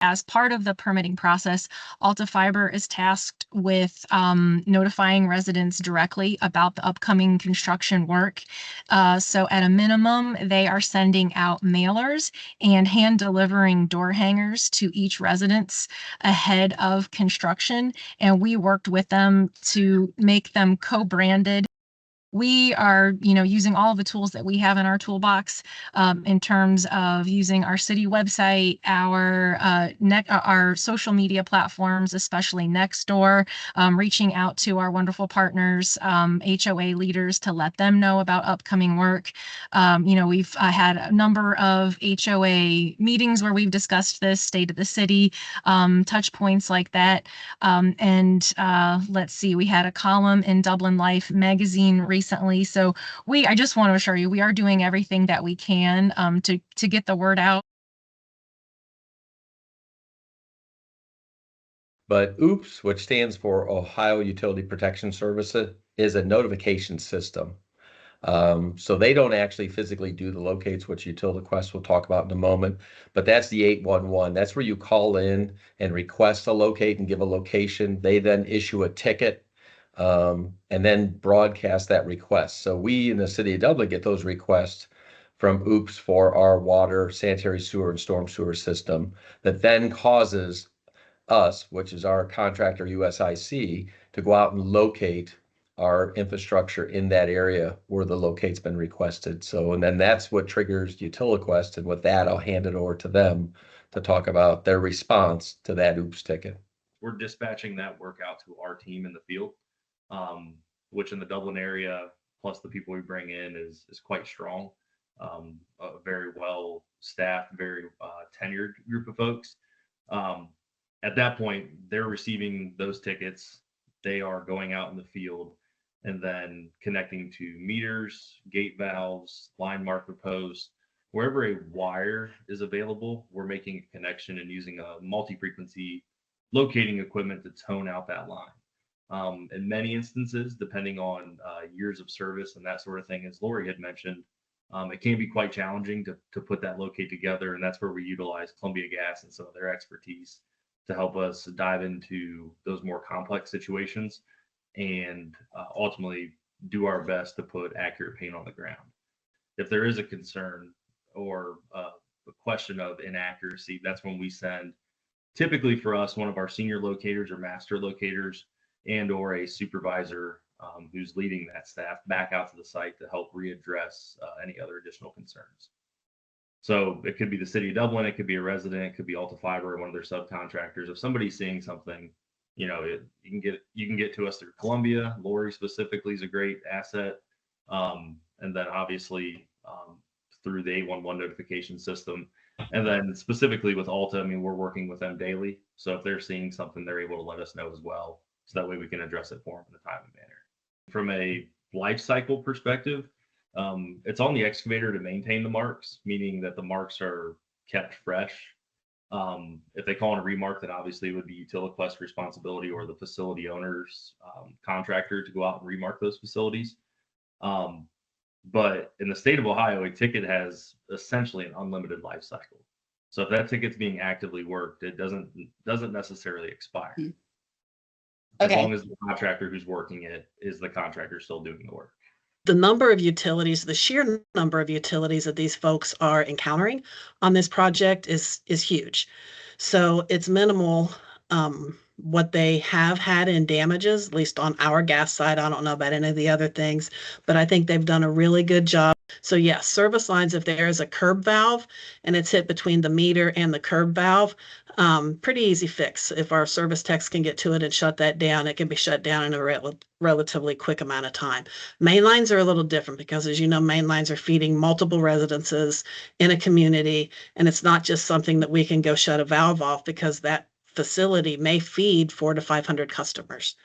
As part of the permitting process, Alta Fiber is tasked with notifying residents directly about the upcoming construction work. So at a minimum, they are sending out mailers and hand delivering door hangers to each residence ahead of construction. And we worked with them to make them co-branded. We are, using all of the tools that we have in our toolbox, in terms of using our city website, our social media platforms, especially Nextdoor, reaching out to our wonderful partners, HOA leaders, to let them know about upcoming work. We've had a number of HOA meetings where we've discussed this, state of the city, touch points like that. And let's see, we had a column in Dublin Life magazine recently. So I just want to assure you, we are doing everything that we can to get the word out. But OOPS, which stands for Ohio Utility Protection Services, is a notification system. So they don't actually physically do the locates, which UtiliQuest will talk about in a moment, but that's the 811. That's where you call in and request a locate and give a location. They then issue a ticket, and then broadcast that request. So we in the city of Dublin get those requests from OOPS for our water, sanitary sewer, and storm sewer system that then causes us, which is our contractor USIC, to go out and locate our infrastructure in that area where the locate's been requested. So, and then that's what triggers UtiliQuest. And with that, I'll hand it over to them to talk about their response to that OOPS ticket. We're dispatching that work out to our team in the field, which in the Dublin area, plus the people we bring in, is quite strong. A very well staffed, very tenured group of folks. At that point, they're receiving those tickets. They are going out in the field and then connecting to meters, gate valves, line marker posts. Wherever a wire is available, we're making a connection and using a multi-frequency locating equipment to tone out that line. In many instances, depending on years of service and that sort of thing, as Lori had mentioned, it can be quite challenging to put that locate together. And that's where we utilize Columbia Gas and some of their expertise to help us dive into those more complex situations and ultimately do our best to put accurate paint on the ground. If there is a concern or a question of inaccuracy, that's when we send, typically for us, one of our senior locators or master locators and or a supervisor who's leading that staff back out to the site to help readdress any other additional concerns. So it could be the city of Dublin, it could be a resident, it could be Alta Fiber or one of their subcontractors. If somebody's seeing something, you can get to us through Columbia. Lori specifically is a great asset, and then obviously through the 811 notification system, and then specifically with Alta, I mean, we're working with them daily. So if they're seeing something, they're able to let us know as well, so that way we can address it for them in a timely manner. From a life cycle perspective, it's on the excavator to maintain the marks, meaning that the marks are kept fresh. If they call in a remark, then obviously it would be UtiliQuest responsibility or the facility owner's contractor to go out and remark those facilities. But in the state of Ohio, a ticket has essentially an unlimited life cycle. So if that ticket's being actively worked, it doesn't necessarily expire. Okay. As long as the contractor who's working it is the contractor still doing the work. The number of utilities, the sheer number of utilities that these folks are encountering on this project is huge. So it's minimal what they have had in damages, at least on our gas side. I don't know about any of the other things, but I think they've done a really good job. So yes, service lines, if there is a curb valve and it's hit between the meter and the curb valve, pretty easy fix. If our service techs can get to it and shut that down, it can be shut down in a relatively quick amount of time. Main lines are a little different because, as you know, main lines are feeding multiple residences in a community, and it's not just something that we can go shut a valve off, because that facility may feed 400 to 500 customers.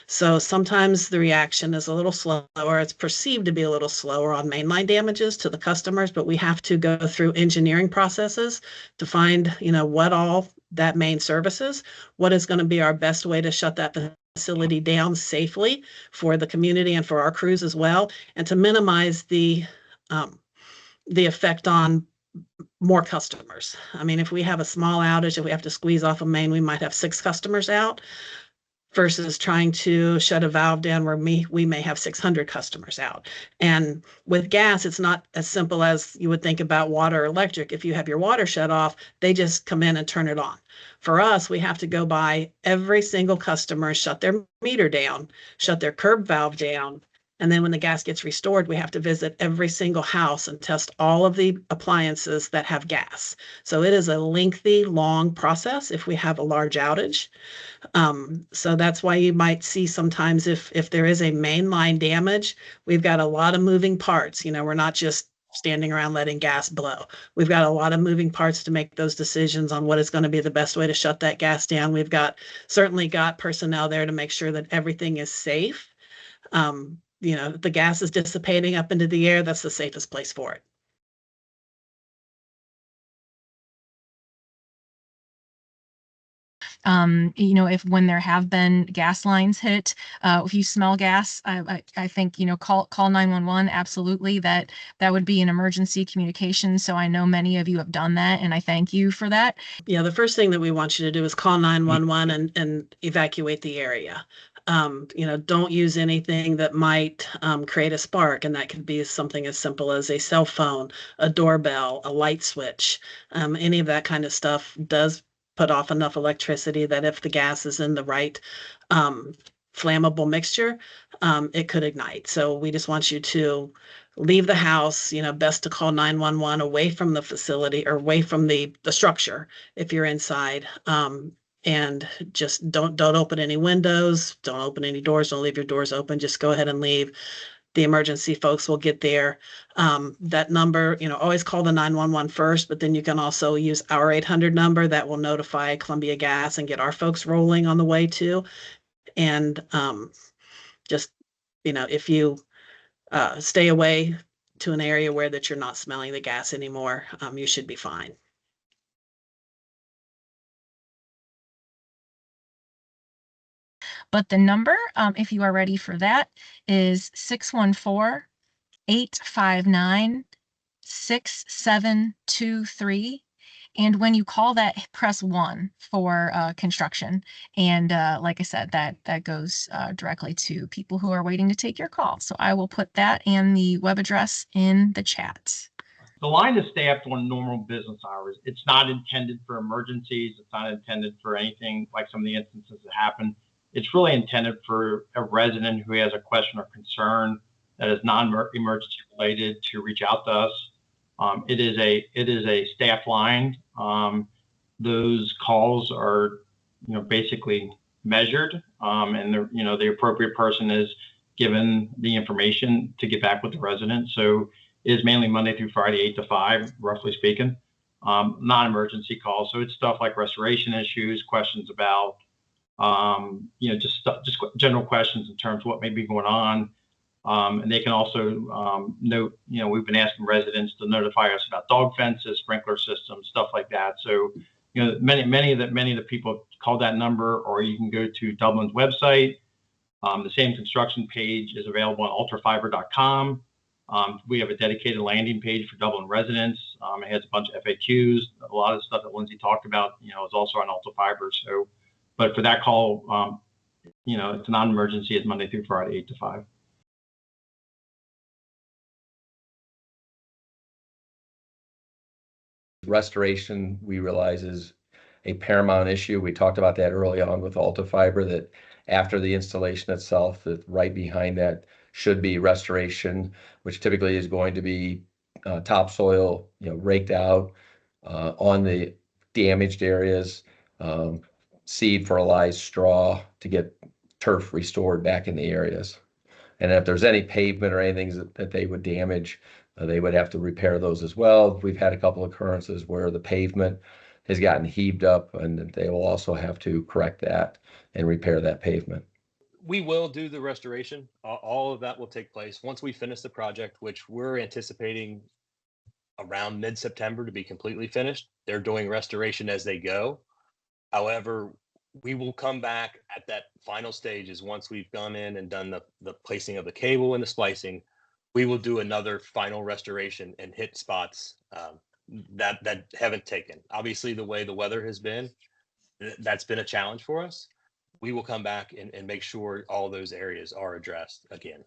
So sometimes the reaction is a little slower. It's perceived to be a little slower on mainline damages to the customers, but we have to go through engineering processes to find, what all that main services, what is going to be our best way to shut that facility down safely for the community and for our crews as well, and to minimize the effect on more customers. I mean, if we have a small outage, if we have to squeeze off a main, we might have 6 customers out versus trying to shut a valve down where we may have 600 customers out. And with gas, it's not as simple as you would think about water or electric. If you have your water shut off, they just come in and turn it on. For us, we have to go by every single customer, shut their meter down, shut their curb valve down. And then when the gas gets restored, we have to visit every single house and test all of the appliances that have gas. So it is a lengthy, long process if we have a large outage. So that's why you might see sometimes if there is a mainline damage, we've got a lot of moving parts. You know, we're not just standing around letting gas blow. We've got a lot of moving parts to make those decisions on what is going to be the best way to shut that gas down. We've certainly got personnel there to make sure that everything is safe. You know, the gas is dissipating up into the air, that's the safest place for it. You know, if when there have been gas lines hit, if you smell gas, I think, you know, call 911. Absolutely. That would be an emergency communication. So I know many of you have done that, and I thank you for that. Yeah, the first thing that we want you to do is call 911 and evacuate the area. You know, don't use anything that might create a spark, and that could be something as simple as a cell phone, a doorbell, a light switch. Any of that kind of stuff does put off enough electricity that if the gas is in the right flammable mixture, it could ignite. So we just want you to leave the house, you know, best to call 911 away from the facility or away from the structure if you're inside. And just don't open any windows, don't open any doors, don't leave your doors open, just go ahead and leave. The emergency folks will get there. That number, you know, always call the 911 first, but then you can also use our 800 number that will notify Columbia Gas and get our folks rolling on the way too. And just, you know, if you stay away to an area where that you're not smelling the gas anymore, you should be fine. But the number, if you are ready for that, is 614-859-6723. And when you call that, press 1 for construction. And like I said, that goes directly to people who are waiting to take your call. So I will put that and the web address in the chat. The line is staffed on normal business hours. It's not intended for emergencies. It's not intended for anything like some of the instances that happen. It's really intended for a resident who has a question or concern that is non-emergency related to reach out to us. It is a staff line. Those calls are, you know, basically measured, and the appropriate person is given the information to get back with the resident. So it is mainly Monday through Friday, 8 to 5, roughly speaking. Non-emergency calls. So it's stuff like restoration issues, questions about, just general questions in terms of what may be going on. And they can also note, we've been asking residents to notify us about dog fences, sprinkler systems, stuff like that. So, many of the people call that number, or you can go to Dublin's website. The same construction page is available on ultrafiber.com. We have a dedicated landing page for Dublin residents. It has a bunch of FAQs. A lot of stuff that Lindsay talked about, is also on Ultrafiber. So, but for that call, it's a non-emergency. It's Monday through Friday, 8 to 5. Restoration, we realize, is a paramount issue. We talked about that early on with Ultrafiber, that after the installation itself, that right behind that should be restoration, which typically is going to be topsoil, raked out on the damaged areas, seed, fertilized, straw to get turf restored back in the areas. And if there's any pavement or anything that they would damage, they would have to repair those as well. We've had a couple of occurrences where the pavement has gotten heaved up, and they will also have to correct that and repair that pavement. We will do the restoration. All of that will take place once we finish the project, which we're anticipating around mid-September to be completely finished. They're doing restoration as they go. However, we will come back at that final stages once we've gone in and done the placing of the cable and the splicing. We will do another final restoration and hit spots that haven't taken. Obviously, the way the weather has been, that's been a challenge for us. We will come back and make sure all those areas are addressed again.